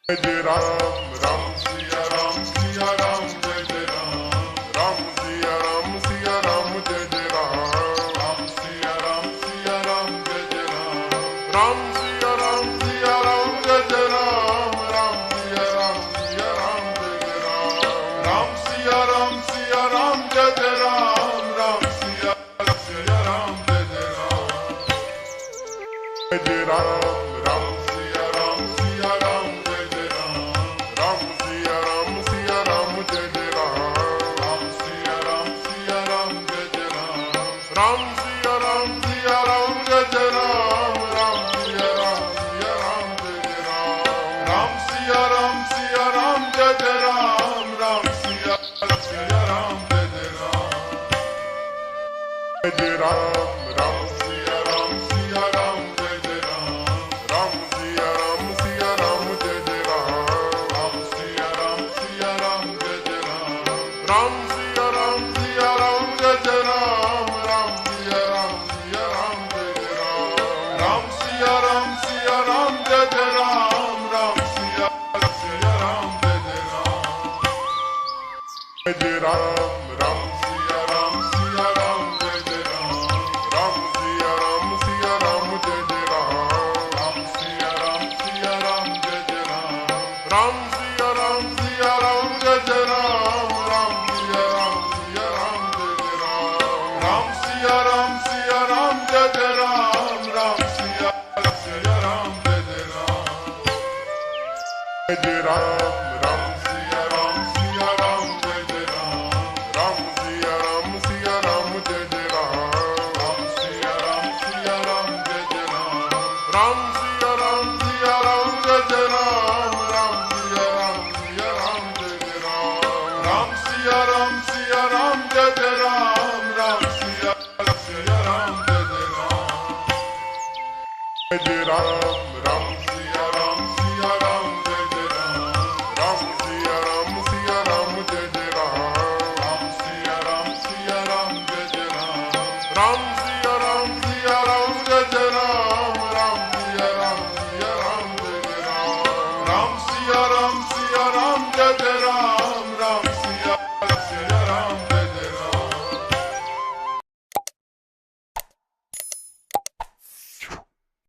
Jai Ram Ram Siya Ram Jai Jai Ram Ram Siya Ram Jai Jai Ram Ram Siya Ram Jai Jai Ram Ram Siya Ram Jai Jai Ram Ram Siya Ram Jai Jai Ram Ram Siya Ram Jai Jai Ram Ram Siya Ram Jai Jai Ram Jai Ram Ram Siya Ram Jai Jai Ram Ram Siya Ram Jai Jai Ram Ram Siya Ram Jai Jai Ram Ram Siya Ram Jai Jai Ram Ram Siya Ram Jai Jai Ram Ram Siya Ram Jai Jai Ram Ram Siya Ram Jai Jai Ram Jai Ram Ram Siya Ram Jai Jai Ram Ram Siya Ram Jai Jai Ram Ram Siya Ram Jai Jai Ram Ram Siya Ram Jai Jai Ram Ram Siya Ram Jai Jai Ram Ram Siya Ram Jai Jai Ram Ram Siya Ram Jai Jai Ram Jai Ram Ram Siya Ram Jai Jai Ram Ram Siya Ram Jai Jai Ram Ram Siya Ram Jai Jai Ram Ram Siya Ram Jai Jai Ram Ram Siya Ram Jai Jai Ram Ram Siya Ram Jai Jai Ram Ram Siya Ram Jai Jai Ram Jai Ram Ram Siya Ram Jai Jai Ram Ram Siya Ram Jai Jai Ram Ram Siya Ram Jai Jai Ram Ram Siya Ram Jai Jai Ram Ram Siya Ram Jai Jai Ram Ram Siya Ram Jai Jai Ram Ram Siya Ram Jai Jai Ram Jai Ram Ram Siya Ram Jai Jai Ram Ram Siya Ram Jai Jai Ram Ram Siya Ram Jai Jai Ram Ram Siya Ram Jai Jai Ram Ram Siya Ram Jai Jai Ram Ram Siya Ram Jai Jai Ram